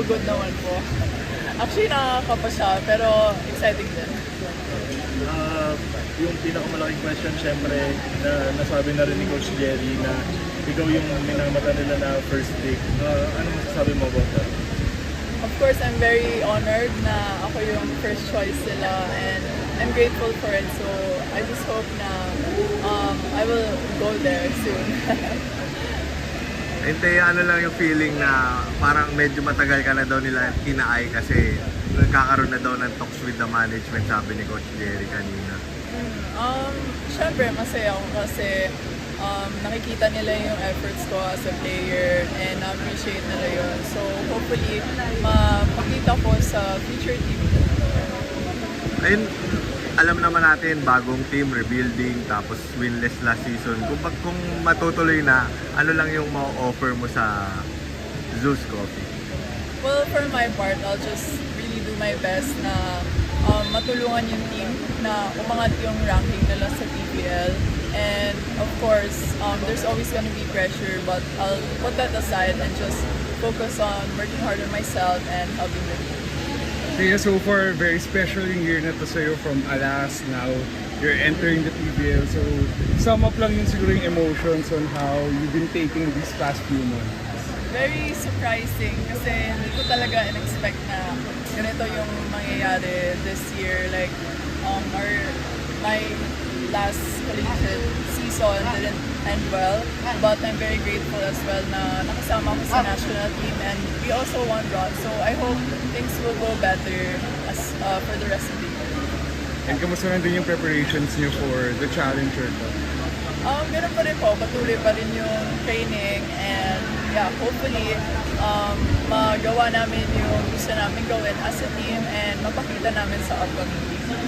so good naman po. Actually, nakakapa siya, pero exciting din. Yung pinakamalaking question, syempre, na nasabi na rin ni Coach Jerry na ikaw yung minamata nila na first pick. Ano masasabi mo about that? Of course, I'm very honored na ako yung first choice nila and I'm grateful for it. So, I just hope na I will go there soon. Hindi, ano lang yung feeling na parang medyo matagal ka na daw nila kinaay kasi nagkakaroon na daw ng talks with the management, sabi ni Coach Jerry kanina. Syempre, masaya ako kasi nakikita nila yung efforts ko as a player and na-appreciate nila yun. So, hopefully, mapakita ko sa future team. Ayun, alam naman natin, bagong team, rebuilding, tapos winless last season. Kung matutuloy na, ano lang yung ma-offer mo sa Zeus Coffee? Well, for my part, I'll just really do my best na matulungan yung team na umangat yung ranking nila sa PBL. And of course, there's always gonna be pressure, but I'll put that aside and just focus on working hard on myself and helping the team. Kaya so far, very special yung year na to sa'yo from Alas. Now, you're entering the PBL. So, sum up lang yung siguro yung emotions on how you've been taking these past few months. Very surprising kasi hindi ko talaga in-expect na ganito yung mangyayari this year. Like, my last collegiate season didn't end well, but I'm very grateful as well na nakasama ko sa national team and we also won bronze. So I hope things will go better as for the rest of the year. And kamusta na din yung preparations niyo for the Challenger Cup? Ganun pa rin po, patuloy pa rin yung training and yeah, hopefully magawa namin yung gusto namin gawin as a team and mapakita namin sa upcoming season.